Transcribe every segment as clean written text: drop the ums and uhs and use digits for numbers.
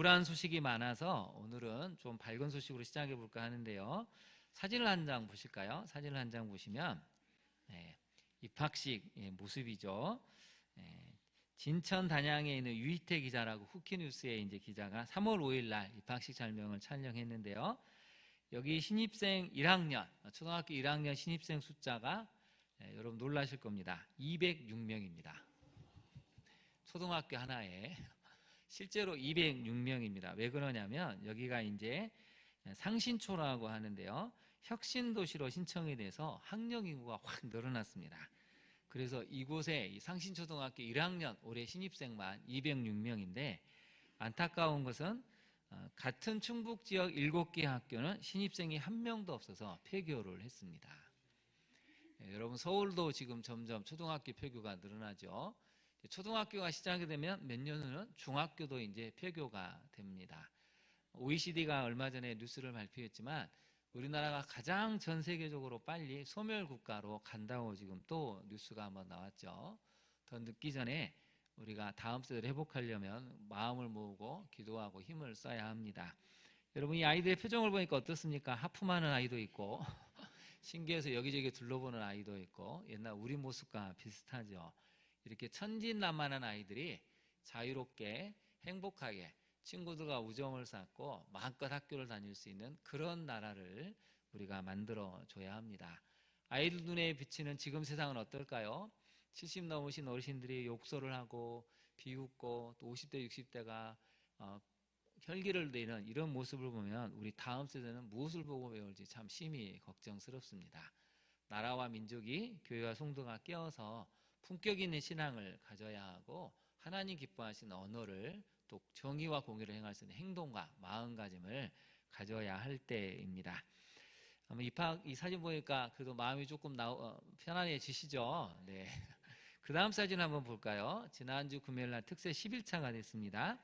우울한 소식이 많아서 오늘은 좀 밝은 소식으로 시작해 볼까 하는데요. 사진을 한 장 보실까요? 사진을 한 장 보시면 입학식 모습이죠. 진천 단양에 있는 유희태 기자라고 후키뉴스의 이제 기자가 3월 5일 날 입학식 장면을 촬영했는데요. 여기 신입생 1학년, 초등학교 1학년 신입생 숫자가 여러분 놀라실 겁니다. 206명입니다. 초등학교 하나에 실제로 206명입니다. 왜 그러냐면 여기가 이제 상신초라고 하는데요. 혁신도시로 신청이 돼서 학령 인구가 확 늘어났습니다. 그래서 이곳에 상신초등학교 1학년 올해 신입생만 206명인데 안타까운 것은 같은 충북 지역 7개 학교는 신입생이 한 명도 없어서 폐교를 했습니다. 여러분 서울도 지금 점점 초등학교 폐교가 늘어나죠. 초등학교가 시작이 되면 몇 년 후는 중학교도 이제 폐교가 됩니다. OECD가 얼마 전에 뉴스를 발표했지만 우리나라가 가장 전 세계적으로 빨리 소멸 국가로 간다고 지금 또 뉴스가 한번 나왔죠. 더 늦기 전에 우리가 다음 세대를 회복하려면 마음을 모으고 기도하고 힘을 써야 합니다. 여러분 이 아이들의 표정을 보니까 어떻습니까? 하품하는 아이도 있고 신기해서 여기저기 둘러보는 아이도 있고 옛날 우리 모습과 비슷하죠. 이렇게 천진난만한 아이들이 자유롭게 행복하게 친구들과 우정을 쌓고 마음껏 학교를 다닐 수 있는 그런 나라를 우리가 만들어 줘야 합니다. 아이들 눈에 비치는 지금 세상은 어떨까요? 70 넘으신 어르신들이 욕설을 하고 비웃고 또 50대 60대가 혈기를 내는 이런 모습을 보면 우리 다음 세대는 무엇을 보고 배울지 참 심히 걱정스럽습니다. 나라와 민족이 교회와 성도가 깨어서 품격 있는 신앙을 가져야 하고 하나님 기뻐하시는 언어를 또 정의와 공의를 행할 수 있는 행동과 마음가짐을 가져야 할 때입니다. 이 사진 보니까 그래도 마음이 조금 편안해지시죠? 네. 그 다음 사진 한번 볼까요? 지난주 금요일 날 특세 10일차가 됐습니다.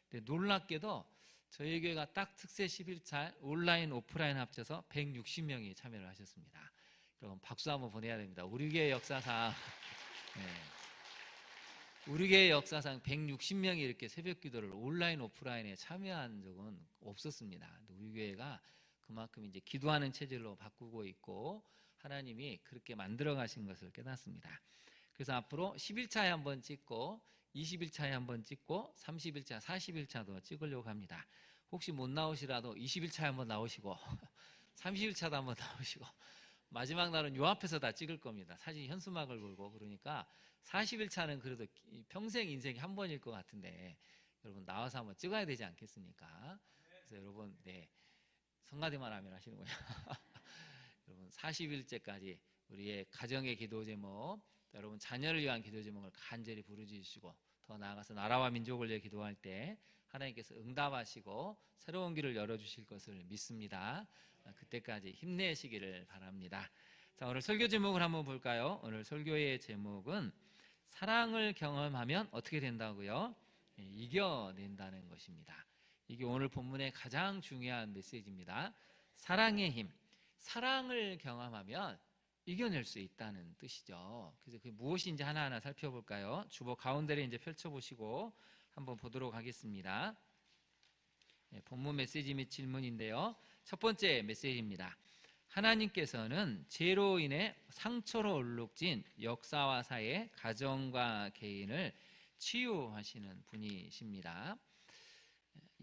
네, 놀랍게도 저희 교회가 딱 특세 10일차 온라인 오프라인 합쳐서 160명이 참여를 하셨습니다. 여러분 박수 한번 보내야 됩니다. 우리 교회 역사상 우리 교회 역사상 160명이 이렇게 새벽 기도를 온라인 오프라인에 참여한 적은 없었습니다. 우리 교회가 그만큼 이제 기도하는 체질로 바꾸고 있고 하나님이 그렇게 만들어 가신 것을 깨닫습니다. 그래서 앞으로 10일차에 한번 찍고 20일차에 한번 찍고 30일차, 40일차도 찍으려고 합니다. 혹시 못 나오시라도 20일차에 한번 나오시고 30일차도 한번 나오시고 마지막 날은 요 앞에서 다 찍을 겁니다. 사진 현수막을 걸고. 그러니까 40일차는 그래도 평생 인생이 한 번일 것 같은데 여러분 나와서 한번 찍어야 되지 않겠습니까? 그래서 여러분 성가대만 하면 하시는군요. 여러분 40일째까지 우리의 가정의 기도 제목, 여러분 자녀를 위한 기도 제목을 간절히 부르짖으시고 더 나아가서 나라와 민족을 위해 기도할 때 하나님께서 응답하시고 새로운 길을 열어주실 것을 믿습니다. 그때까지 힘내시기를 바랍니다. 자, 오늘 설교 제목을 한번 볼까요? 오늘 설교의 제목은 사랑을 경험하면 어떻게 된다고요? 이겨낸다는 것입니다. 이게 오늘 본문의 가장 중요한 메시지입니다. 사랑의 힘. 사랑을 경험하면 이겨낼 수 있다는 뜻이죠. 그래서 그게 무엇인지 하나하나 살펴볼까요? 주보 가운데를 이제 펼쳐보시고 한번 보도록 하겠습니다. 본문 메시지 및 질문인데요. 첫 번째 메시지입니다. 하나님께서는 죄로 인해 상처로 얼룩진 역사와 사회, 가정과 개인을 치유하시는 분이십니다.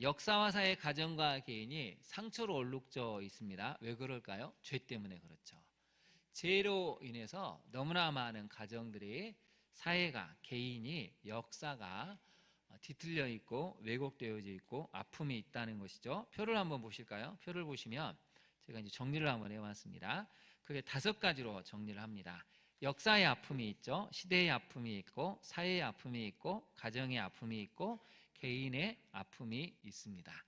역사와 사회, 가정과 개인이 상처로 얼룩져 있습니다. 왜 그럴까요? 죄 때문에 그렇죠. 죄로 인해서 너무나 많은 가정들이 사회가, 개인이, 역사가 뒤틀려 있고 왜곡되어져 있고 아픔이 있다는 것이죠. 표를 한번 보실까요? 표를 보시면 제가 이제 정리를 한번 해왔습니다. 그게 5가지로 정리를 합니다. 역사의 아픔이 있죠. 시대의 아픔이 있고 사회의 아픔이 있고 가정의 아픔이 있고 개인의 아픔이 있습니다.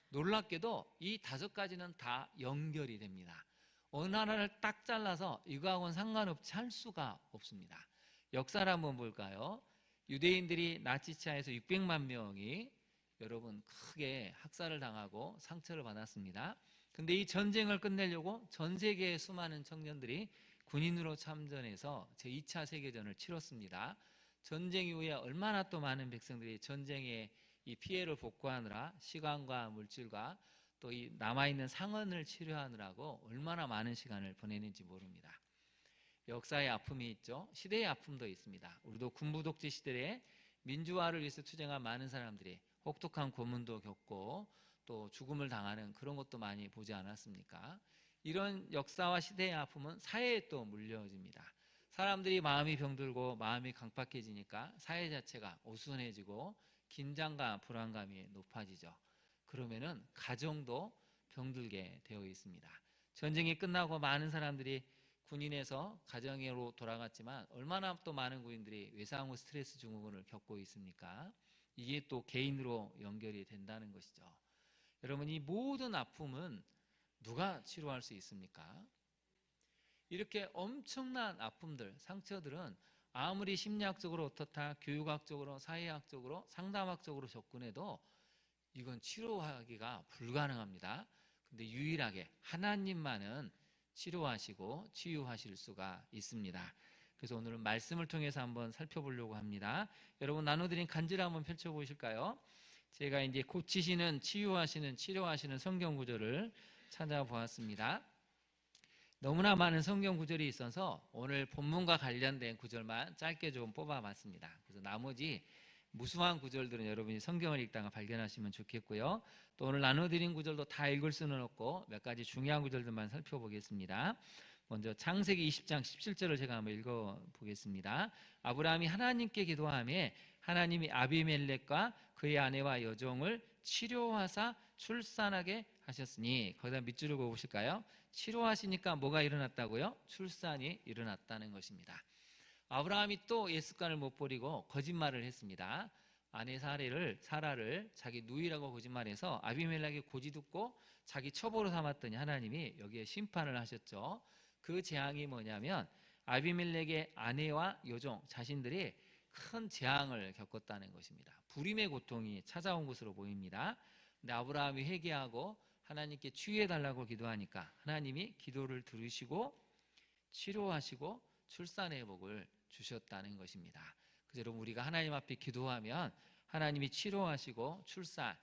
놀랍게도 이 5가지는 다 연결이 됩니다. 어느 하나를 딱 잘라서 이거하고는 상관없이 할 수가 없습니다. 역사를 한번 볼까요? 유대인들이 나치차에서 600만 명이 여러분 크게 학살을 당하고 상처를 받았습니다. 근데 이 전쟁을 끝내려고 전 세계의 수많은 청년들이 군인으로 참전해서 제2차 세계전을 치렀습니다. 전쟁 이후에 얼마나 또 많은 백성들이 전쟁에 이 피해를 복구하느라 시간과 물질과 또 이 남아있는 상흔을 치료하느라고 얼마나 많은 시간을 보내는지 모릅니다. 역사의 아픔이 있죠. 시대의 아픔도 있습니다. 우리도 군부독재 시대에 민주화를 위해서 투쟁한 많은 사람들이 혹독한 고문도 겪고 또 죽음을 당하는 그런 것도 많이 보지 않았습니까? 이런 역사와 시대의 아픔은 사회에 또 물려집니다. 사람들이 마음이 병들고 마음이 강팍해지니까 사회 자체가 어수선해지고 긴장감, 불안감이 높아지죠. 그러면은 가정도 병들게 되어 있습니다. 전쟁이 끝나고 많은 사람들이 군인에서 가정으로 돌아갔지만 얼마나 또 많은 군인들이 외상 후 스트레스 증후군을 겪고 있습니까? 이게 또 개인으로 연결이 된다는 것이죠. 여러분, 이 모든 아픔은 누가 치료할 수 있습니까? 이렇게 엄청난 아픔들, 상처들은 아무리 심리학적으로 어떻다, 교육학적으로, 사회학적으로, 상담학적으로 접근해도 이건 치료하기가 불가능합니다. 근데 유일하게 하나님만은 치료하시고 치유하실 수가 있습니다. 그래서 오늘은 말씀을 통해서 한번 살펴보려고 합니다. 여러분, 나눠드린 간지를 한번 펼쳐보실까요? 제가 이제 고치시는, 치유하시는, 치료하시는 성경 구절을 찾아보았습니다. 너무나 많은 성경 구절이 있어서 오늘 본문과 관련된 구절만 짧게 좀 뽑아봤습니다. 그래서 나머지 무수한 구절들은 여러분이 성경을 읽다가 발견하시면 좋겠고요. 또 오늘 나눠드린 구절도 다 읽을 수는 없고 몇 가지 중요한 구절들만 살펴보겠습니다. 먼저 창세기 20장 17절을 제가 한번 읽어보겠습니다. 아브라함이 하나님께 기도하며 하나님이 아비멜렉과 그의 아내와 여종을 치료하사 출산하게 하셨으니, 거기다 밑줄을 그어보실까요? 치료하시니까 뭐가 일어났다고요? 출산이 일어났다는 것입니다. 아브라함이 또 예습관을 못 버리고 거짓말을 했습니다. 아내 사라를 자기 누이라고 거짓말해서 아비멜렉이 고지 듣고 자기 첩으로 삼았더니 하나님이 여기에 심판을 하셨죠. 그 재앙이 뭐냐면 아비멜렉의 아내와 여종 자신들이 큰 재앙을 겪었다는 것입니다. 불임의 고통이 찾아온 것으로 보입니다. 근데 아브라함이 회개하고 하나님께 치유해달라고 기도하니까 하나님이 기도를 들으시고 치료하시고 출산의 복을 주셨다는 것입니다. 그래서 여러분, 우리가 하나님 앞에 기도하면 하나님이 치료하시고 출산,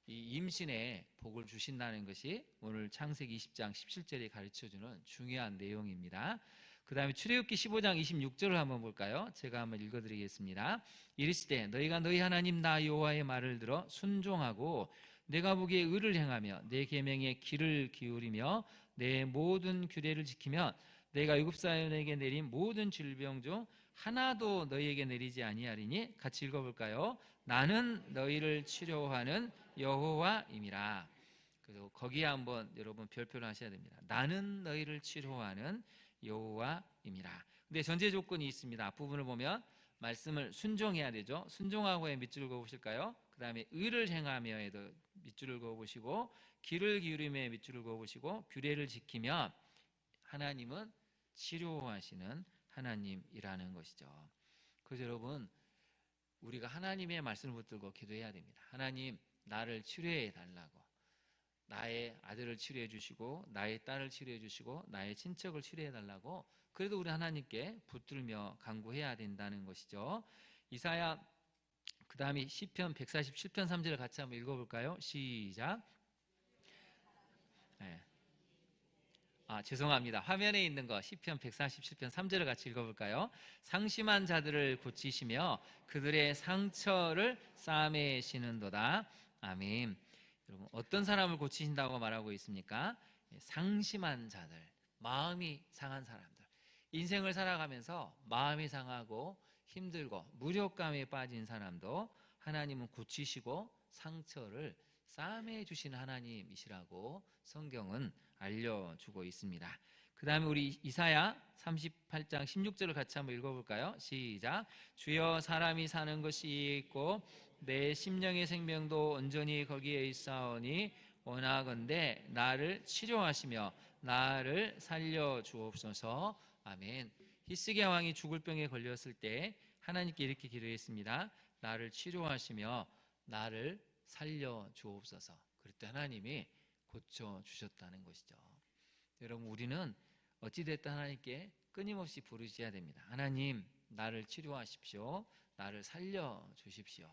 이 임신의 복을 주신다는 것이 오늘 창세기 20장 17절이 가르쳐주는 중요한 내용입니다. 그 다음에 출애굽기 15장 26절을 한번 볼까요? 제가 한번 읽어드리겠습니다. 이르시되 너희가 너희 하나님 나 여호와의 말을 들어 순종하고 내가 보기에 의를 행하며 내 계명에 귀를 기울이며 내 모든 규례를 지키면 내가 애굽 사람에게 내린 모든 질병 중 하나도 너희에게 내리지 아니하리니, 같이 읽어볼까요? 나는 너희를 치료하는 여호와임이라. 그래서 거기에 한번 여러분 별표를 하셔야 됩니다. 나는 너희를 치료하는 여호와임이라. 근데 전제 조건이 있습니다. 앞부분을 보면 말씀을 순종해야 되죠. 순종하고의 밑줄을 그어보실까요? 그 다음에 의를 행하며에도 밑줄을 그어보시고, 귀를 기울이며 밑줄을 그어보시고, 규례를 지키면 하나님은 치료하시는 하나님이라는 것이죠. 그래서 여러분, 우리가 하나님의 말씀을 붙들고 기도해야 됩니다. 하나님, 나를 치료해 달라고. 나의 아들을 치료해 주시고 나의 딸을 치료해 주시고 나의 친척을 치료해 달라고, 그래도 우리 하나님께 붙들며 간구해야 된다는 것이죠. 이사야, 그 다음에 시편 147편 3절을 같이 한번 읽어볼까요? 시작. 네. 죄송합니다. 화면에 있는 거 시편 147편 3절을 같이 읽어볼까요? 상심한 자들을 고치시며 그들의 상처를 싸매시는도다. 아멘. 여러분, 어떤 사람을 고치신다고 말하고 있습니까? 상심한 자들, 마음이 상한 사람들, 인생을 살아가면서 마음이 상하고 힘들고 무력감에 빠진 사람도 하나님은 고치시고 상처를 싸매 주신 하나님이시라고 성경은 알려주고 있습니다. 그 다음에 우리 이사야 38장 16절을 같이 한번 읽어볼까요? 시작. 주여, 사람이 사는 것이 있고 내 심령의 생명도 온전히 거기에 있사오니 원하건대 나를 치료하시며 나를 살려 주옵소서. 아멘. 히스기야 왕이 죽을 병에 걸렸을 때 하나님께 이렇게 기도했습니다. 나를 치료하시며 나를 살려 주옵소서. 그랬더니 하나님이 고쳐 주셨다는 것이죠. 여러분, 우리는 어찌됐든 하나님께 끊임없이 부르셔야 됩니다. 하나님, 나를 치료하십시오. 나를 살려 주십시오.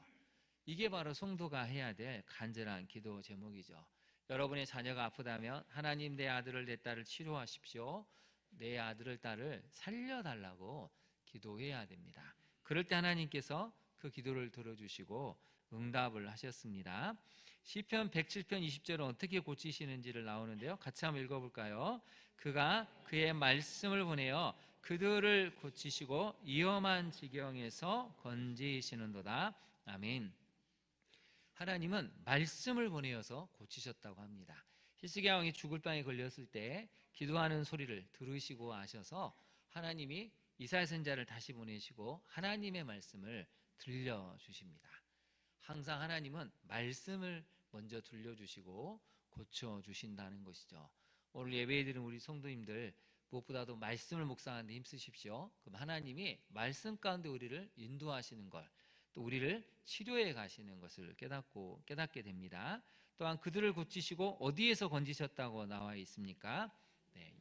이게 바로 성도가 해야 될 간절한 기도 제목이죠. 여러분의 자녀가 아프다면 하나님, 내 아들을 내 딸을 치료하십시오. 내 아들을 딸을 살려달라고 기도해야 됩니다. 그럴 때 하나님께서 그 기도를 들어주시고 응답을 하셨습니다. 시편 107편 20절은 어떻게 고치시는지를 나오는데요. 같이 한번 읽어볼까요? 그가 그의 말씀을 보내어 그들을 고치시고 위험한 지경에서 건지시는도다. 아멘. 하나님은 말씀을 보내어서 고치셨다고 합니다. 히스기야 왕이 죽을 병에 걸렸을 때 기도하는 소리를 들으시고 아셔서 하나님이 이사야 선지자를 다시 보내시고 하나님의 말씀을 들려주십니다. 항상 하나님은 말씀을 먼저 들려주시고 고쳐주신다는 것이죠. 오늘 예배에 드린 우리 성도님들 무엇보다도 말씀을 묵상하는 데 힘쓰십시오. 그럼 하나님이 말씀 가운데 우리를 인도하시는 걸, 또 우리를 치료해 가시는 것을 깨닫게 됩니다. 또한 그들을 고치시고 어디에서 건지셨다고 나와 있습니까?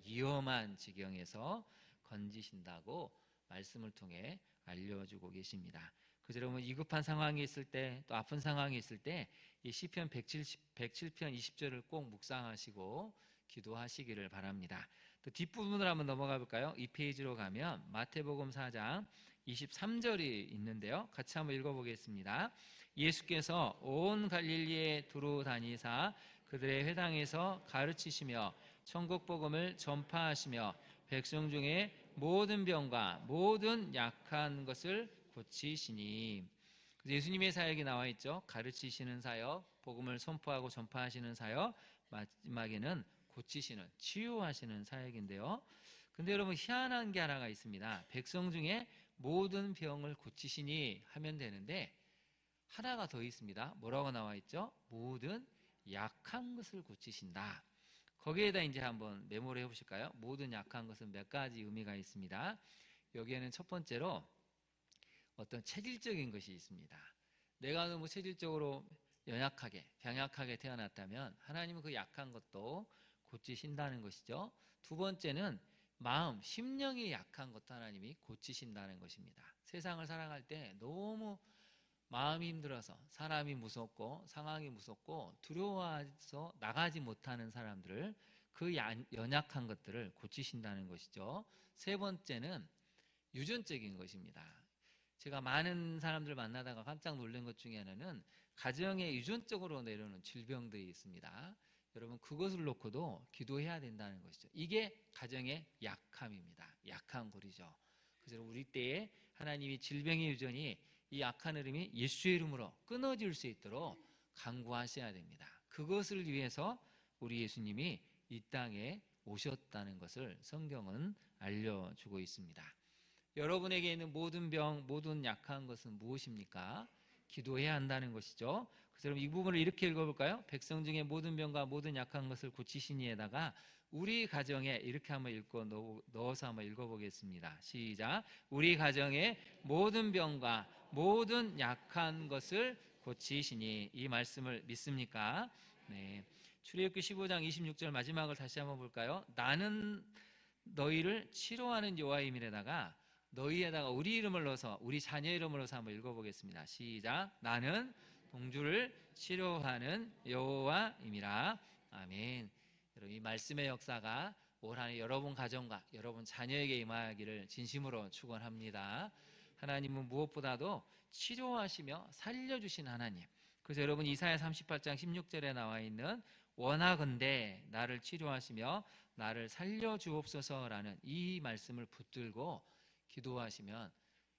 위험한 지경에서 건지신다고 말씀을 통해 알려주고 계십니다. 그래서 여러분 위급한 상황이 있을 때, 또 아픈 상황이 있을 때 이 시편 107편 20절을 꼭 묵상하시고 기도하시기를 바랍니다. 또 뒷부분을 한번 넘어가 볼까요? 이 페이지로 가면 마태복음 4장 23절이 있는데요. 같이 한번 읽어보겠습니다. 예수께서 온 갈릴리에 두루 다니사 그들의 회당에서 가르치시며 천국 복음을 전파하시며 백성 중에 모든 병과 모든 약한 것을 고치시니. 예수님의 사역이 나와 있죠. 가르치시는 사역, 복음을 선포하고 전파하시는 사역, 마지막에는 고치시는, 치유하시는 사역인데요. 근데 여러분 희한한 게 하나가 있습니다. 백성 중에 모든 병을 고치시니 하면 되는데 하나가 더 있습니다. 뭐라고 나와 있죠? 모든 약한 것을 고치신다. 거기에다 이제 한번 메모를 해보실까요? 모든 약한 것은 몇 가지 의미가 있습니다. 여기에는 첫 번째로 어떤 체질적인 것이 있습니다. 내가 너무 체질적으로 연약하게, 병약하게 태어났다면 하나님은 그 약한 것도 고치신다는 것이죠. 두 번째는 마음, 심령이 약한 것도 하나님이 고치신다는 것입니다. 세상을 살아갈 때 너무 마음이 힘들어서, 사람이 무섭고 상황이 무섭고 두려워해서 나가지 못하는 사람들을, 그 연약한 것들을 고치신다는 것이죠. 세 번째는 유전적인 것입니다. 제가 많은 사람들 만나다가 깜짝 놀란 것 중에 하나는 가정에 유전적으로 내려오는 질병들이 있습니다. 여러분 그것을 놓고도 기도해야 된다는 것이죠. 이게 가정의 약함입니다. 약한 고리죠. 그래서 우리 때에 하나님이 질병의 유전이, 이 악한 흐름이 예수의 이름으로 끊어질 수 있도록 간구하셔야 됩니다. 그것을 위해서 우리 예수님이 이 땅에 오셨다는 것을 성경은 알려주고 있습니다. 여러분에게 있는 모든 병, 모든 약한 것은 무엇입니까? 기도해야 한다는 것이죠. 그래서 여러분 이 부분을 이렇게 읽어볼까요? 백성 중에 모든 병과 모든 약한 것을 고치시니에다가 우리 가정에 이렇게 한번 넣어서 한번 읽어보겠습니다. 시작. 우리 가정에 모든 병과 모든 약한 것을 고치시니. 이 말씀을 믿습니까? 네. 출애굽기 15장 26절 마지막을 다시 한번 볼까요? 나는 너희를 치료하는 여호와임이라다가 너희에다가 우리 이름을 넣어서, 우리 자녀 이름을 넣어서 한번 읽어보겠습니다. 시작. 나는 동주를 치료하는 여호와임이라. 아멘. 여러분 이 말씀의 역사가 올 한 해 여러분 가정과 여러분 자녀에게 임하기를 진심으로 축원합니다. 하나님은 무엇보다도 치료하시며 살려주신 하나님. 그래서 여러분 이사야 38장 16절에 나와 있는 원하건대 나를 치료하시며 나를 살려주옵소서라는 이 말씀을 붙들고 기도하시면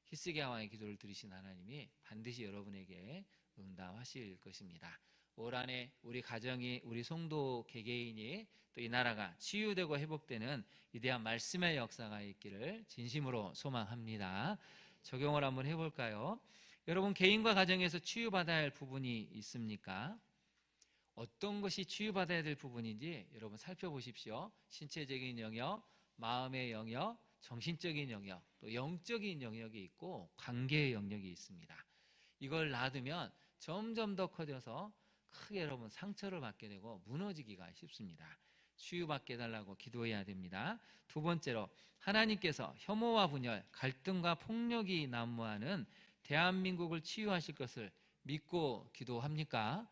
히스기야 왕의 기도를 들으신 하나님이 반드시 여러분에게 응답하실 것입니다. 올 한 해 우리 가정이, 우리 성도 개개인이, 또 이 나라가 치유되고 회복되는 위대한 말씀의 역사가 있기를 진심으로 소망합니다. 적용을 한번 해볼까요? 여러분 개인과 가정에서 치유받아야 할 부분이 있습니까? 어떤 것이 치유받아야 될 부분인지 여러분 살펴보십시오. 신체적인 영역, 마음의 영역, 정신적인 영역, 또 영적인 영역이 있고 관계의 영역이 있습니다. 이걸 놔두면 점점 더 커져서 크게 여러분 상처를 받게 되고 무너지기가 쉽습니다. 치유받게 해달라고 기도해야 됩니다. 두 번째로 하나님께서 혐오와 분열, 갈등과 폭력이 난무하는 대한민국을 치유하실 것을 믿고 기도합니까?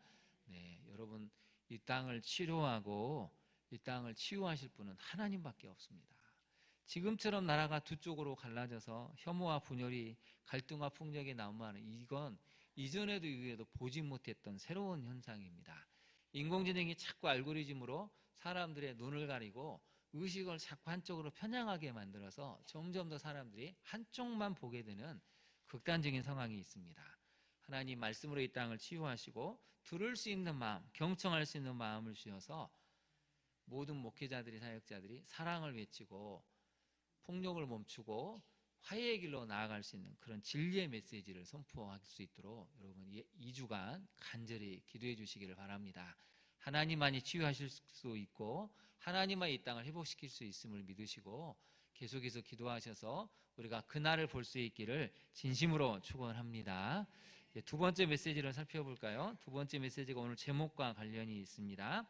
네, 여러분 이 땅을 치료하고 이 땅을 치유하실 분은 하나님밖에 없습니다. 지금처럼 나라가 두 쪽으로 갈라져서 혐오와 분열이 갈등과 폭력이 난무하는 이건 이전에도 이후에도 보지 못했던 새로운 현상입니다. 인공지능이 자꾸 알고리즘으로 사람들의 눈을 가리고 의식을 자꾸 한쪽으로 편향하게 만들어서 점점 더 사람들이 한쪽만 보게 되는 극단적인 상황이 있습니다. 하나님 말씀으로 이 땅을 치유하시고 들을 수 있는 마음, 경청할 수 있는 마음을 주셔서 모든 목회자들이 사역자들이 사랑을 외치고 폭력을 멈추고 화해의 길로 나아갈 수 있는 그런 진리의 메시지를 선포할 수 있도록 여러분 2주간 간절히 기도해 주시기를 바랍니다. 하나님만이 치유하실 수 있고 하나님만이 이 땅을 회복시킬 수 있음을 믿으시고 계속해서 기도하셔서 우리가 그날을 볼 수 있기를 진심으로 축원합니다. 두 번째 메시지를 살펴볼까요? 두 번째 메시지가 오늘 제목과 관련이 있습니다.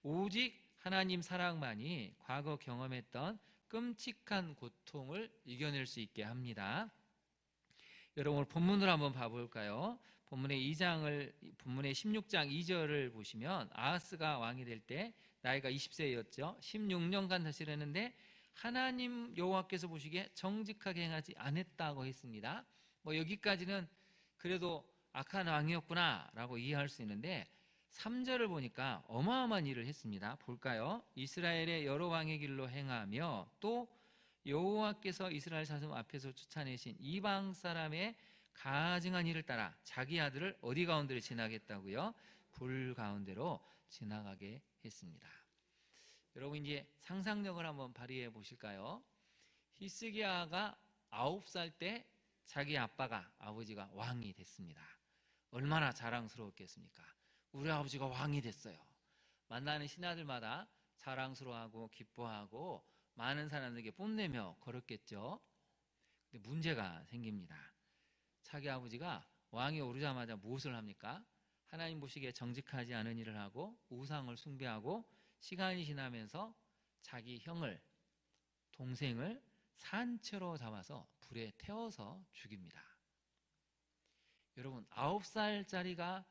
오직 하나님 사랑만이 과거 경험했던 끔찍한 고통을 이겨낼 수 있게 합니다. 여러분 오늘 본문을 한번 봐볼까요? 본문의 16장 2절을 보시면 아하스가 왕이 될 때 나이가 20세였죠. 16년간 다스렸는데 하나님 여호와께서 보시기에 정직하게 행하지 않았다고 했습니다. 여기까지는 그래도 악한 왕이었구나 라고 이해할 수 있는데 3절을 보니까 어마어마한 일을 했습니다. 볼까요? 이스라엘의 여러 왕의 길로 행하며 또 여호와께서 이스라엘 자손 앞에서 쫓아내신 이방 사람의 가증한 일을 따라 자기 아들을 어디 가운데로 지나겠다고요? 불 가운데로 지나가게 했습니다. 여러분 이제 상상력을 한번 발휘해 보실까요? 히스기야가 9살 때 자기 아버지가 왕이 됐습니다. 얼마나 자랑스러웠겠습니까? 우리 아버지가 왕이 됐어요. 만나는 신하들마다 자랑스러워하고 기뻐하고 많은 사람들에게 뽐내며 걸었겠죠. 근데 문제가 생깁니다. 자기 아버지가 왕이 오르자마자 무엇을 합니까? 하나님 보시기에 정직하지 않은 일을 하고 우상을 숭배하고 시간이 지나면서 자기 형을, 동생을 산채로 잡아서 불에 태워서 죽입니다. 여러분 9살짜리가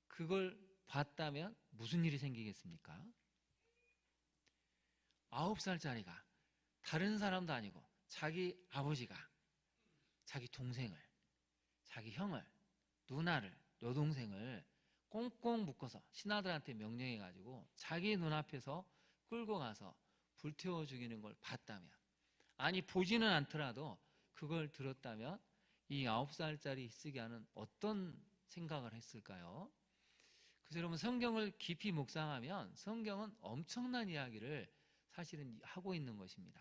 그걸 봤다면 무슨 일이 생기겠습니까? 9살짜리가 다른 사람도 아니고 자기 아버지가 자기 동생을, 자기 형을, 누나를, 여동생을 꽁꽁 묶어서 신하들한테 명령해가지고 자기 눈앞에서 끌고 가서 불태워 죽이는 걸 봤다면, 아니 보지는 않더라도 그걸 들었다면 이 9살짜리 히스기야는 어떤 생각을 했을까요? 그래서 여러분 성경을 깊이 묵상하면 성경은 엄청난 이야기를 사실은 하고 있는 것입니다.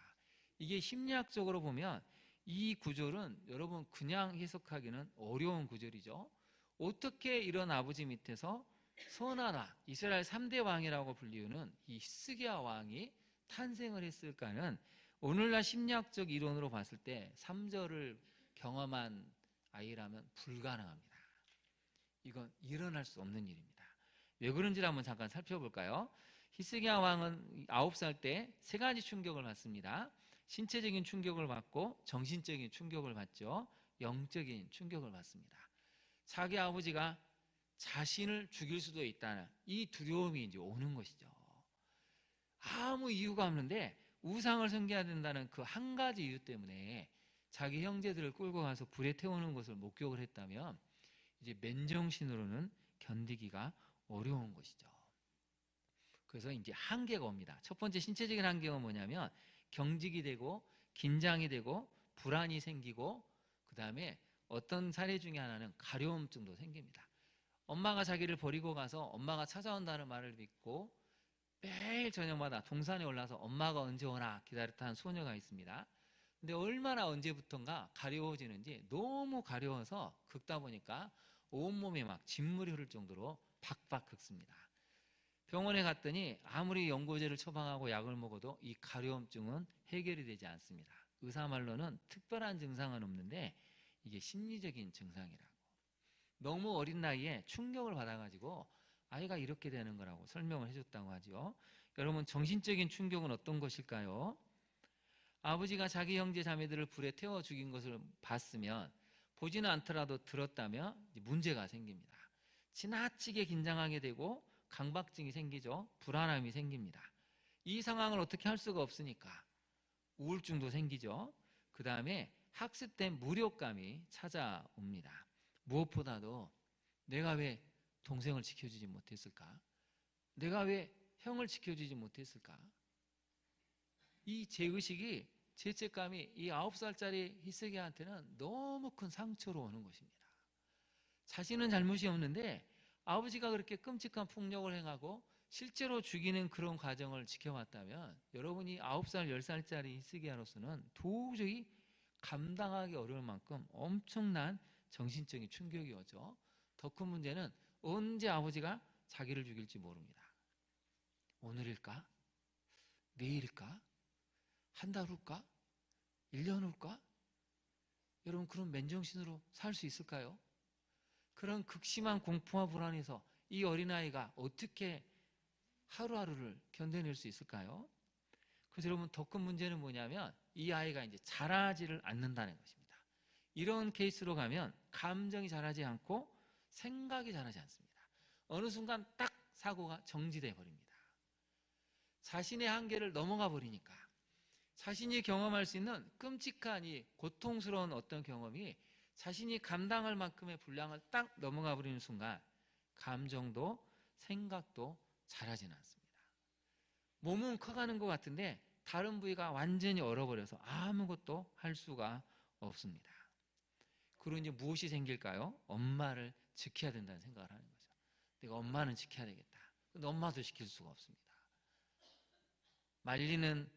이게 심리학적으로 보면 이 구절은 여러분 그냥 해석하기는 어려운 구절이죠. 어떻게 이런 아버지 밑에서 선한 왕, 이스라엘 3대 왕이라고 불리우는 이 히스기야 왕이 탄생을 했을까는 오늘날 심리학적 이론으로 봤을 때 3절을 경험한 아이라면 불가능합니다. 이건 일어날 수 없는 일입니다. 왜 그런지를 한번 잠깐 살펴볼까요? 히스기야 왕은 9살 때 3가지 충격을 받습니다. 신체적인 충격을 받고 정신적인 충격을 받죠. 영적인 충격을 받습니다. 자기 아버지가 자신을 죽일 수도 있다는 이 두려움이 이제 오는 것이죠. 아무 이유가 없는데 우상을 섬겨야 된다는 그 한 가지 이유 때문에 자기 형제들을 끌고 가서 불에 태우는 것을 목격을 했다면 이제 맨정신으로는 견디기가 어려운 것이죠. 그래서 이제 한계가 옵니다. 첫 번째 신체적인 한계가 뭐냐면 경직이 되고 긴장이 되고 불안이 생기고 그 다음에 어떤 사례 중에 하나는 가려움증도 생깁니다. 엄마가 자기를 버리고 가서 엄마가 찾아온다는 말을 믿고 매일 저녁마다 동산에 올라서 엄마가 언제 오나 기다렸다는 소녀가 있습니다. 근데 얼마나 언제부턴가 가려워지는지 너무 가려워서 긁다 보니까 온몸에 막 진물이 흐를 정도로 박박 긁습니다. 병원에 갔더니 아무리 연고제를 처방하고 약을 먹어도 이 가려움증은 해결이 되지 않습니다. 의사 말로는 특별한 증상은 없는데 이게 심리적인 증상이라고. 너무 어린 나이에 충격을 받아가지고 아이가 이렇게 되는 거라고 설명을 해줬다고 하죠. 여러분 정신적인 충격은 어떤 것일까요? 아버지가 자기 형제 자매들을 불에 태워 죽인 것을 봤으면 보지는 않더라도 들었다면 문제가 생깁니다. 지나치게 긴장하게 되고 강박증이 생기죠. 불안함이 생깁니다. 이 상황을 어떻게 할 수가 없으니까 우울증도 생기죠. 그 다음에 학습된 무력감이 찾아옵니다. 무엇보다도 내가 왜 동생을 지켜주지 못했을까? 내가 왜 형을 지켜주지 못했을까? 이 죄의식이, 죄책감이 이 9살짜리 희석이한테는 너무 큰 상처로 오는 것입니다. 자신은 잘못이 없는데 아버지가 그렇게 끔찍한 폭력을 행하고 실제로 죽이는 그런 과정을 지켜왔다면 여러분이 9살, 10살짜리 희석이로서는 도저히 감당하기 어려울 만큼 엄청난 정신적인 충격이 오죠. 더 큰 문제는 언제 아버지가 자기를 죽일지 모릅니다. 오늘일까? 내일일까? 한 달 후일까? 1년 후일까? 여러분, 그런 맨정신으로 살 수 있을까요? 그런 극심한 공포와 불안에서 이 어린아이가 어떻게 하루하루를 견뎌낼 수 있을까요? 그래서 여러분, 더 큰 문제는 뭐냐면 이 아이가 이제 자라지를 않는다는 것입니다. 이런 케이스로 가면 감정이 자라지 않고 생각이 자라지 않습니다. 어느 순간 딱 사고가 정지돼 버립니다. 자신의 한계를 넘어가 버리니까 자신이 경험할 수 있는 끔찍한 이 고통스러운 어떤 경험이 자신이 감당할 만큼의 분량을 딱 넘어가 버리는 순간 감정도 생각도 자라지는 않습니다. 몸은 커가는 것 같은데 다른 부위가 완전히 얼어버려서 아무것도 할 수가 없습니다. 그리고 이제 무엇이 생길까요? 엄마를 지켜야 된다는 생각을 하는 거죠. 내가 엄마는 지켜야 되겠다. 근데 엄마도 지킬 수가 없습니다. 말리는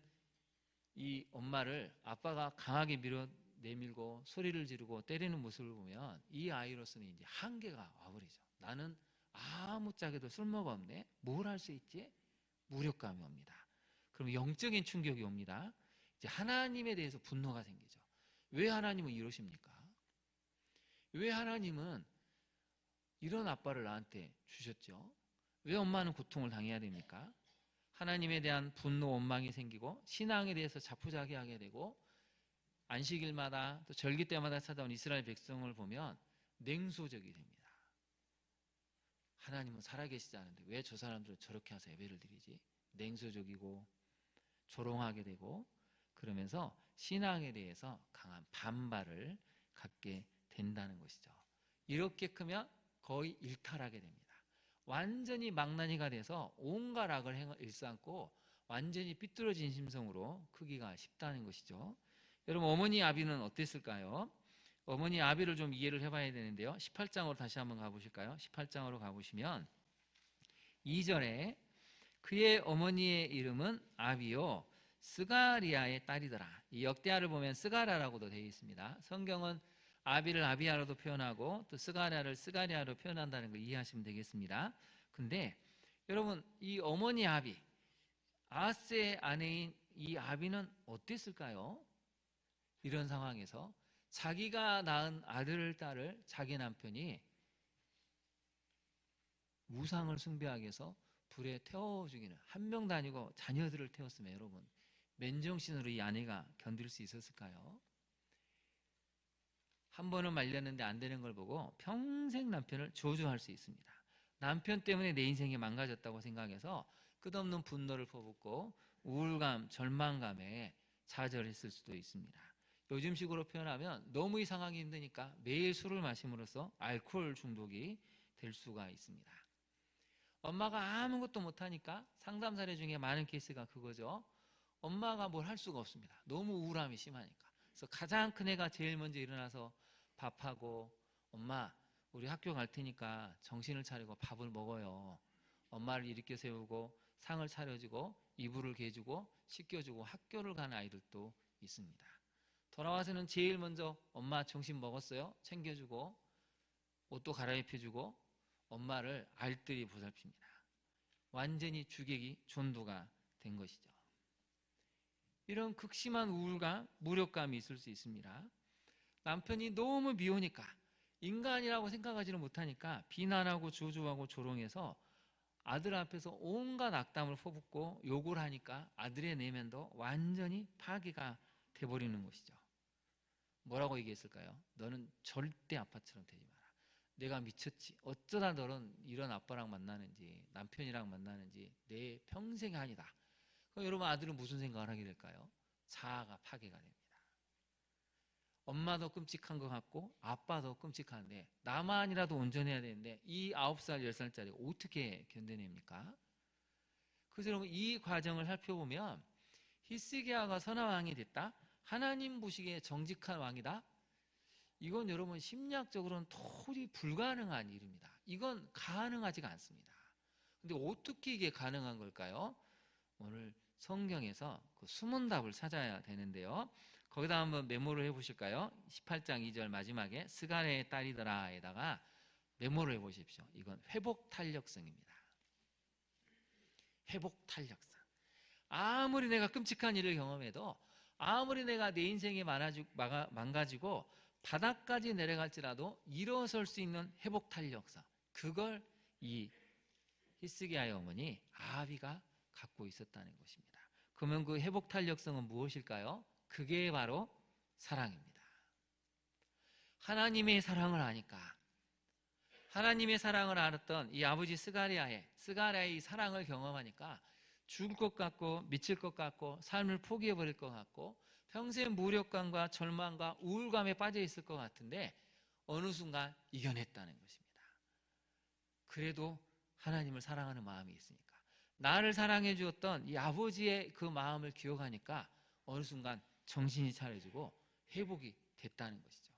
이 엄마를 아빠가 강하게 내밀고 소리를 지르고 때리는 모습을 보면 이 아이로서는 이제 한계가 와버리죠. 나는 아무짝에도 쓸모가 없네. 뭘 할 수 있지? 무력감이 옵니다. 그럼 영적인 충격이 옵니다. 이제 하나님에 대해서 분노가 생기죠. 왜 하나님은 이러십니까? 왜 하나님은 이런 아빠를 나한테 주셨죠? 왜 엄마는 고통을 당해야 됩니까? 하나님에 대한 분노, 원망이 생기고 신앙에 대해서 자포자기하게 되고 안식일마다 또 절기 때마다 찾아온 이스라엘 백성을 보면 냉소적이 됩니다. 하나님은 살아계시지 않은데 왜 저 사람들은 저렇게 해서 예배를 드리지? 냉소적이고 조롱하게 되고 그러면서 신앙에 대해서 강한 반발을 갖게 된다는 것이죠. 이렇게 크면 거의 일탈하게 됩니다. 완전히 망나니가 돼서 온갖 악을 일삼고 완전히 삐뚤어진 심성으로 크기가 쉽다는 것이죠. 여러분, 어머니 아비는 어땠을까요? 어머니 아비를 좀 이해를 해봐야 되는데요. 18장으로 다시 한번 가보실까요? 18장으로 가보시면 2절에 그의 어머니의 이름은 아비요 스가리아의 딸이더라. 이 역대하를 보면 스가라라고도 되어 있습니다. 성경은 아비를 아비야로도 표현하고 또 스가랴를 스가리아로 표현한다는 걸 이해하시면 되겠습니다. 근데 여러분, 이 어머니 아비, 아하스의 아내인 이 아비는 어땠을까요? 이런 상황에서 자기가 낳은 아들, 딸을 자기 남편이 우상을 숭배하기 위해서 불에 태워 죽이는, 한 명도 아니고 자녀들을 태웠으면 여러분, 맨정신으로 이 아내가 견딜 수 있었을까요? 한 번은 말렸는데 안 되는 걸 보고 평생 남편을 저주할 수 있습니다. 남편 때문에 내 인생이 망가졌다고 생각해서 끝없는 분노를 퍼붓고 우울감, 절망감에 좌절했을 수도 있습니다. 요즘식으로 표현하면 너무 이 상황이 힘드니까 매일 술을 마심으로써 알코올 중독이 될 수가 있습니다. 엄마가 아무것도 못하니까 상담 사례 중에 많은 케이스가 그거죠. 엄마가 뭘 할 수가 없습니다. 너무 우울함이 심하니까. 그래서 가장 큰 애가 제일 먼저 일어나서 밥하고, 엄마 우리 학교 갈 테니까 정신을 차리고 밥을 먹어요. 엄마를 일으켜 세우고 상을 차려주고 이불을 개주고 씻겨주고 학교를 가는 아이들도 있습니다. 돌아와서는 제일 먼저 엄마 점심 먹었어요? 챙겨주고 옷도 갈아입혀주고 엄마를 알뜰히 보살핍니다. 완전히 주객이 전도가 된 것이죠. 이런 극심한 우울감, 무력감이 있을 수 있습니다. 남편이 너무 미우니까, 인간이라고 생각하지는 못하니까 비난하고 저주하고 조롱해서 아들 앞에서 온갖 악담을 퍼붓고 욕을 하니까 아들의 내면도 완전히 파괴가 돼버리는 것이죠. 뭐라고 얘기했을까요? 너는 절대 아빠처럼 되지 마라. 내가 미쳤지. 어쩌다 너는 이런 아빠랑 만나는지, 남편이랑 만나는지 내 평생의 한이다. 그럼 여러분, 아들은 무슨 생각을 하게 될까요? 자아가 파괴가 됩니다. 엄마도 끔찍한 것 같고 아빠도 끔찍한데 나만이라도 온전해야 되는데 이 9살, 10살짜리가 어떻게 견뎌냅니까? 그래서 여러분, 이 과정을 살펴보면 히스기야가 선한 왕이 됐다? 하나님 보시기에 정직한 왕이다? 이건 여러분 심리학적으로는 도저히 불가능한 일입니다. 이건 가능하지가 않습니다. 근데 어떻게 이게 가능한 걸까요? 오늘 성경에서 그 숨은 답을 찾아야 되는데요. 거기다 한번 메모를 해보실까요? 18장 2절 마지막에 스가랴의 딸이더라에다가 메모를 해보십시오. 이건 회복 탄력성입니다. 회복 탄력성. 아무리 내가 끔찍한 일을 경험해도, 아무리 내가 내 인생이 망가지고 바닥까지 내려갈지라도 일어설 수 있는 회복 탄력성, 그걸 이 히스기야의 어머니 아하비가 갖고 있었다는 것입니다. 그러면 그 회복 탄력성은 무엇일까요? 그게 바로 사랑입니다. 하나님의 사랑을 아니까, 하나님의 사랑을 알았던 이 아버지 스가랴의 이 사랑을 경험하니까 죽을 것 같고 미칠 것 같고 삶을 포기해버릴 것 같고 평생 무력감과 절망과 우울감에 빠져 있을 것 같은데 어느 순간 이겨냈다는 것입니다. 그래도 하나님을 사랑하는 마음이 있으니까, 나를 사랑해 주었던 이 아버지의 그 마음을 기억하니까 어느 순간 정신이 차려지고 회복이 됐다는 것이죠.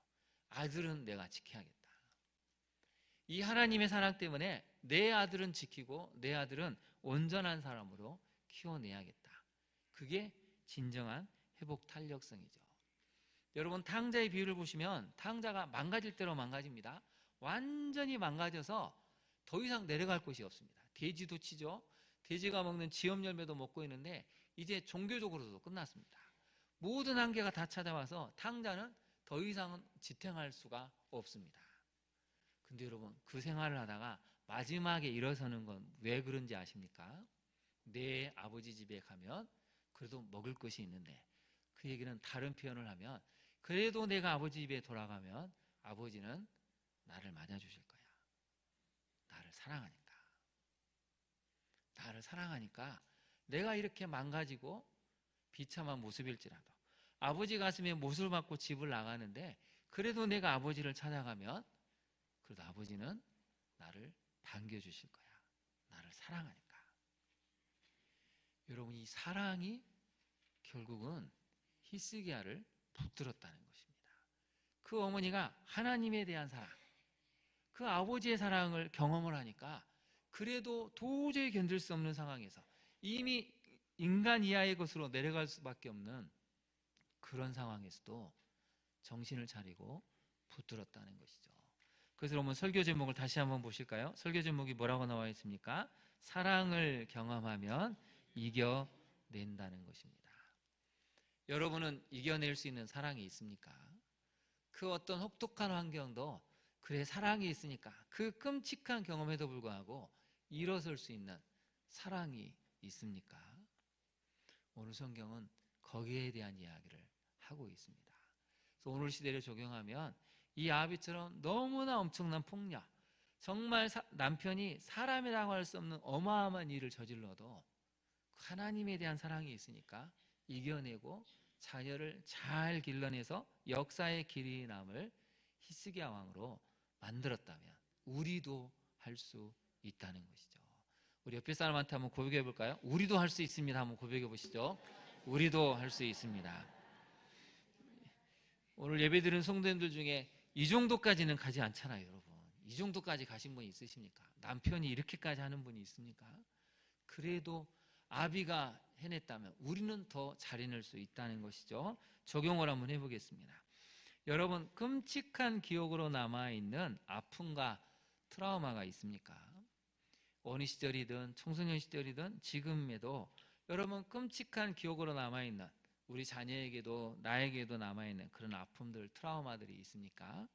아들은 내가 지켜야겠다. 이 하나님의 사랑 때문에 내 아들은 지키고 내 아들은 온전한 사람으로 키워내야겠다. 그게 진정한 회복 탄력성이죠. 여러분, 탕자의 비유를 보시면 탕자가 망가질 대로 망가집니다. 완전히 망가져서 더 이상 내려갈 곳이 없습니다. 돼지도 치죠. 돼지가 먹는 지엽 열매도 먹고 있는데 이제 종교적으로도 끝났습니다. 모든 한계가 다 찾아와서 탕자는 더 이상은 지탱할 수가 없습니다. 근데 여러분, 그 생활을 하다가 마지막에 일어서는 건 왜 그런지 아십니까? 내 아버지 집에 가면 그래도 먹을 것이 있는데, 그 얘기는 다른 표현을 하면 그래도 내가 아버지 집에 돌아가면 아버지는 나를 맞아주실 거야. 나를 사랑하니까. 나를 사랑하니까 내가 이렇게 망가지고 비참한 모습일지라도 아버지 가슴에 못을 박고 집을 나가는데 그래도 내가 아버지를 찾아가면 그래도 아버지는 나를 반겨주실 거야. 나를 사랑하니까. 여러분, 이 사랑이 결국은 히스기야를 붙들었다는 것입니다. 그 어머니가 하나님에 대한 사랑, 그 아버지의 사랑을 경험을 하니까 그래도 도저히 견딜 수 없는 상황에서 이미 인간 이하의 것으로 내려갈 수밖에 없는 그런 상황에서도 정신을 차리고 붙들었다는 것이죠. 그래서 여러분, 설교 제목을 다시 한번 보실까요? 설교 제목이 뭐라고 나와 있습니까? 사랑을 경험하면 이겨낸다는 것입니다. 여러분은 이겨낼 수 있는 사랑이 있습니까? 그 어떤 혹독한 환경도 그래, 사랑이 있으니까 그 끔찍한 경험에도 불구하고 일어설 수 있는 사랑이 있습니까? 오늘 성경은 거기에 대한 이야기를 하고 있습니다. 그래서 오늘 시대를 적용하면 이 아비처럼 너무나 엄청난 폭력, 정말 남편이 사람이라고 할 수 없는 어마어마한 일을 저질러도 하나님에 대한 사랑이 있으니까 이겨내고 자녀를 잘 길러내서 역사의 길이 남을 히스기야 왕으로 만들었다면 우리도 할 수 있다는 것이죠. 우리 옆에 사람한테 한번 고백해 볼까요? 우리도 할 수 있습니다. 한번 고백해 보시죠. 우리도 할 수 있습니다. 오늘 예배 드린 성도님들 중에 이 정도까지는 가지 않잖아요, 여러분. 이 정도까지 가신 분이 있으십니까? 남편이 이렇게까지 하는 분이 있습니까? 그래도 아비가 해냈다면 우리는 더 잘해낼 수 있다는 것이죠. 적용을 한번 해보겠습니다. 여러분, 끔찍한 기억으로 남아있는 아픔과 트라우마가 있습니까? 어느 시절이든 청소년 시절이든 지금에도 여러분, 끔찍한 기억으로 남아있는, 우리 자녀에게도 나에게도 남아있는 그런 아픔들, 트라우마들이 있습니까?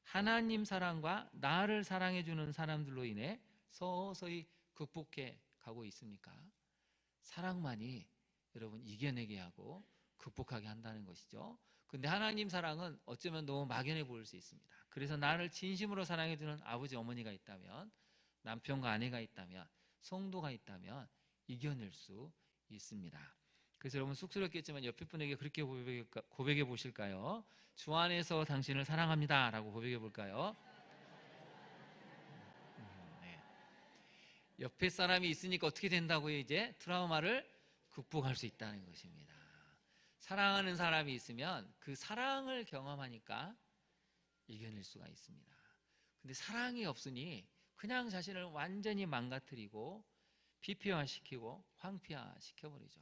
하나님 사랑과 나를 사랑해주는 사람들로 인해 서서히 극복해 가고 있습니까? 사랑만이 여러분 이겨내게 하고 극복하게 한다는 것이죠. 근데 하나님 사랑은 어쩌면 너무 막연해 보일 수 있습니다. 그래서 나를 진심으로 사랑해주는 아버지 어머니가 있다면, 남편과 아내가 있다면, 성도가 있다면 이겨낼 수 있습니다. 그래서 여러분 쑥스럽겠지만 옆에 분에게 그렇게 고백해 보실까요? 주 안에서 당신을 사랑합니다 라고 고백해 볼까요? 네. 옆에 사람이 있으니까 어떻게 된다고요? 이제 트라우마를 극복할 수 있다는 것입니다. 사랑하는 사람이 있으면 그 사랑을 경험하니까 이겨낼 수가 있습니다. 근데 사랑이 없으니 그냥 자신을 완전히 망가뜨리고 피폐화시키고 황폐화시켜버리죠.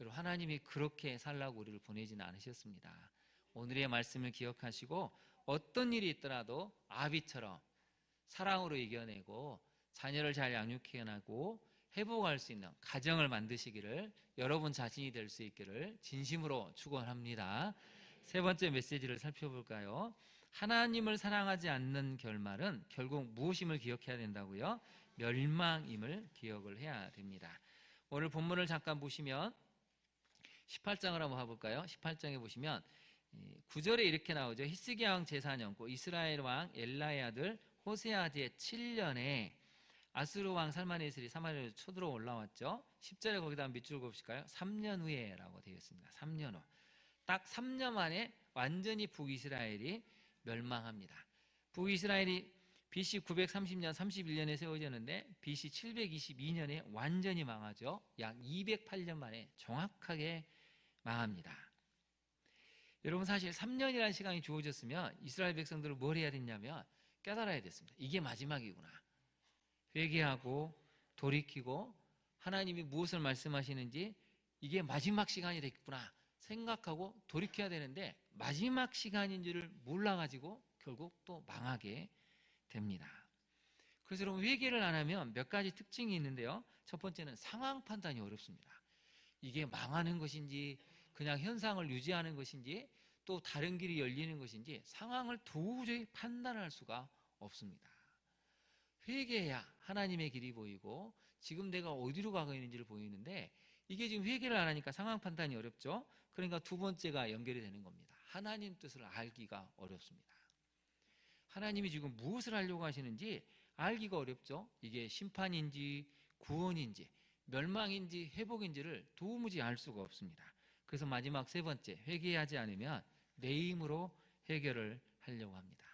여러분 하나님이 그렇게 살라고 우리를 보내지는 않으셨습니다. 오늘의 말씀을 기억하시고 어떤 일이 있더라도 아비처럼 사랑으로 이겨내고 자녀를 잘 양육해나고 회복할 수 있는 가정을 만드시기를, 여러분 자신이 될 수 있기를 진심으로 축원합니다. 세 번째 메시지를 살펴볼까요? 하나님을 사랑하지 않는 결말은 결국 무엇임을 기억해야 된다고요? 멸망임을 기억을 해야 됩니다. 오늘 본문을 잠깐 보시면 18장을 한번 봐볼까요? 18장에 보시면 9절에 이렇게 나오죠. 히스기야 왕 제4년 고 이스라엘 왕 엘라의 아들 호세아 제7년에 아수르 왕 살마네셀이 사마리아로 쳐들어 올라왔죠. 10절에 거기다 밑줄 그으실까요? 3년 후에 라고 되어 있습니다. 3년 후. 딱 3년 만에 완전히 북이스라엘이 멸망합니다. 북이스라엘이 BC 930년 31년에 세워졌는데 BC 722년에 완전히 망하죠. 약 208년 만에 정확하게 망합니다. 여러분 사실 3년이라는 시간이 주어졌으면 이스라엘 백성들은 뭘 해야 됐냐면 깨달아야 됐습니다. 이게 마지막이구나. 회개하고 돌이키고 하나님이 무엇을 말씀하시는지 이게 마지막 시간이 됐구나 생각하고 돌이켜야 되는데 마지막 시간인 줄을 몰라가지고 결국 또 망하게 됩니다. 그래서 여러분 회개를 안 하면 몇 가지 특징이 있는데요. 첫 번째는 상황 판단이 어렵습니다. 이게 망하는 것인지 그냥 현상을 유지하는 것인지 또 다른 길이 열리는 것인지 상황을 도저히 판단할 수가 없습니다. 회개해야 하나님의 길이 보이고 지금 내가 어디로 가고 있는지를 보이는데 이게 지금 회개를 안 하니까 상황 판단이 어렵죠. 그러니까 두 번째가 연결이 되는 겁니다. 하나님 뜻을 알기가 어렵습니다. 하나님이 지금 무엇을 하려고 하시는지 알기가 어렵죠. 이게 심판인지 구원인지 멸망인지 회복인지를 도무지 알 수가 없습니다. 그래서 마지막 세 번째, 회개하지 않으면 내 힘으로 해결을 하려고 합니다.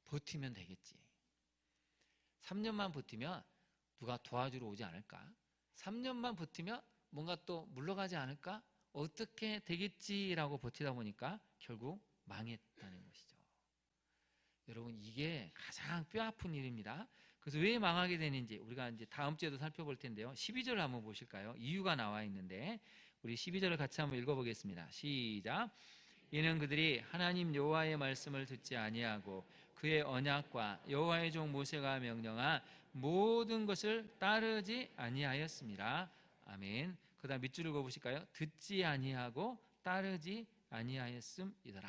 버티면 되겠지. 3년만 버티면 누가 도와주러 오지 않을까? 3년만 버티면 뭔가 또 물러가지 않을까? 어떻게 되겠지라고 버티다 보니까 결국 망했다는 것이죠. 여러분 이게 가장 뼈아픈 일입니다. 그래서 왜 망하게 되는지 우리가 이제 다음 주에도 살펴볼 텐데요. 12절을 한번 보실까요? 이유가 나와 있는데 우리 12절을 같이 한번 읽어보겠습니다. 시작. 이는 그들이 하나님 여호와의 말씀을 듣지 아니하고 그의 언약과 여호와의 종 모세가 명령한 모든 것을 따르지 아니하였습니다. 아멘. 그 다음 밑줄 읽어보실까요? 듣지 아니하고 따르지 아니하였음이더라.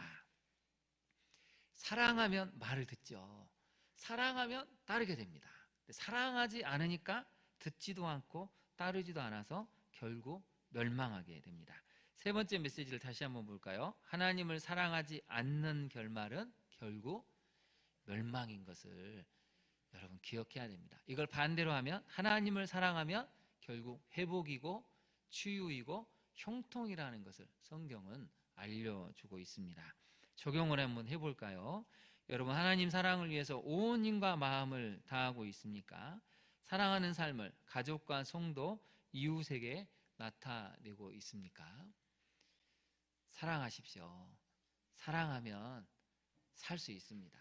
사랑하면 말을 듣죠. 사랑하면 따르게 됩니다. 사랑하지 않으니까 듣지도 않고 따르지도 않아서 결국 멸망하게 됩니다. 세 번째 메시지를 다시 한번 볼까요? 하나님을 사랑하지 않는 결말은 결국 멸망인 것을 여러분 기억해야 됩니다. 이걸 반대로 하면 하나님을 사랑하면 결국 회복이고 치유이고 형통이라는 것을 성경은 알려주고 있습니다. 적용을 한번 해볼까요? 여러분 하나님 사랑을 위해서 온 힘과 마음을 다하고 있습니까? 사랑하는 삶을 가족과 성도, 이웃에게 나타내고 있습니까? 사랑하십시오. 사랑하면 살 수 있습니다.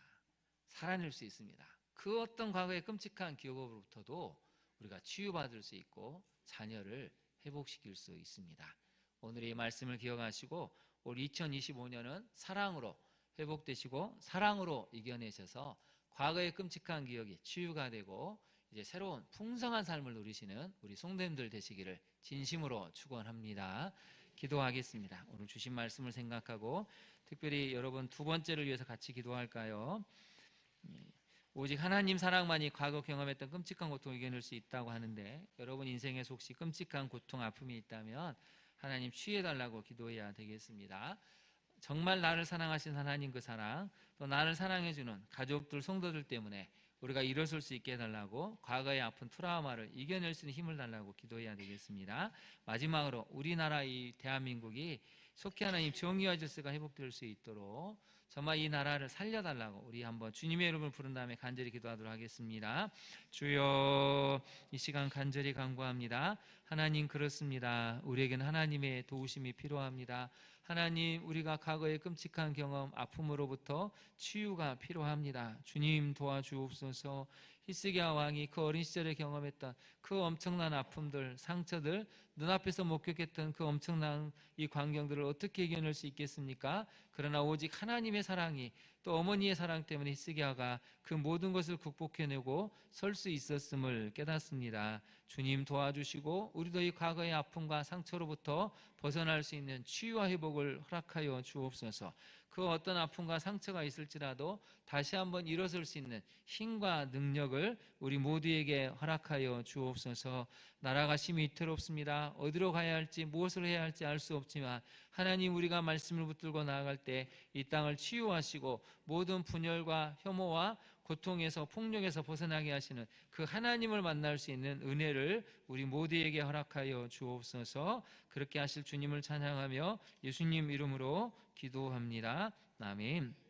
살아낼 수 있습니다. 그 어떤 과거의 끔찍한 기억으로부터도 우리가 치유받을 수 있고 자녀를 회복시킬 수 있습니다. 오늘 이 말씀을 기억하시고 올 2025년은 사랑으로 회복되시고 사랑으로 이겨내셔서 과거의 끔찍한 기억이 치유가 되고 이제 새로운 풍성한 삶을 누리시는 우리 성도님들 되시기를 진심으로 축원합니다. 기도하겠습니다. 오늘 주신 말씀을 생각하고 특별히 여러분 두 번째를 위해서 같이 기도할까요? 오직 하나님 사랑만이 과거 경험했던 끔찍한 고통을 이겨낼 수 있다고 하는데 여러분 인생에서 혹시 끔찍한 고통, 아픔이 있다면 하나님 치유해달라고 기도해야 되겠습니다. 정말 나를 사랑하신 하나님 그 사랑, 또 나를 사랑해주는 가족들, 성도들 때문에 우리가 일어설 수 있게 해달라고, 과거의 아픈 트라우마를 이겨낼 수 있는 힘을 달라고 기도해야 되겠습니다. 마지막으로 우리나라 이 대한민국이 속히 하나님 정의와 질서가 회복될 수 있도록 정말 이 나라를 살려달라고 우리 한번 주님의 이름을 부른 다음에 간절히 기도하도록 하겠습니다. 주여, 이 시간 간절히 간구합니다. 하나님, 그렇습니다. 우리에게는 하나님의 도우심이 필요합니다. 하나님, 우리가 과거의 끔찍한 경험, 아픔으로부터 치유가 필요합니다. 주님 도와주옵소서. 히스기야 왕이 그 어린 시절에 경험했던 그 엄청난 아픔들, 상처들, 눈앞에서 목격했던 그 엄청난 이 광경들을 어떻게 이겨낼 수 있겠습니까? 그러나 오직 하나님의 사랑이, 또 어머니의 사랑 때문에 히스기야가 그 모든 것을 극복해내고 설 수 있었음을 깨닫습니다. 주님 도와주시고 우리도 이 과거의 아픔과 상처로부터 벗어날 수 있는 치유와 회복을 허락하여 주옵소서. 그 어떤 아픔과 상처가 있을지라도 다시 한번 일어설 수 있는 힘과 능력을 우리 모두에게 허락하여 주옵소서. 나라가 심히 위태롭습니다. 어디로 가야 할지, 무엇을 해야 할지 알 수 없지만 하나님, 우리가 말씀을 붙들고 나아갈 때 이 땅을 치유하시고 모든 분열과 혐오와 고통에서, 폭력에서 벗어나게 하시는 그 하나님을 만날 수 있는 은혜를 우리 모두에게 허락하여 주옵소서. 그렇게 하실 주님을 찬양하며 예수님 이름으로 기도합니다. 아멘.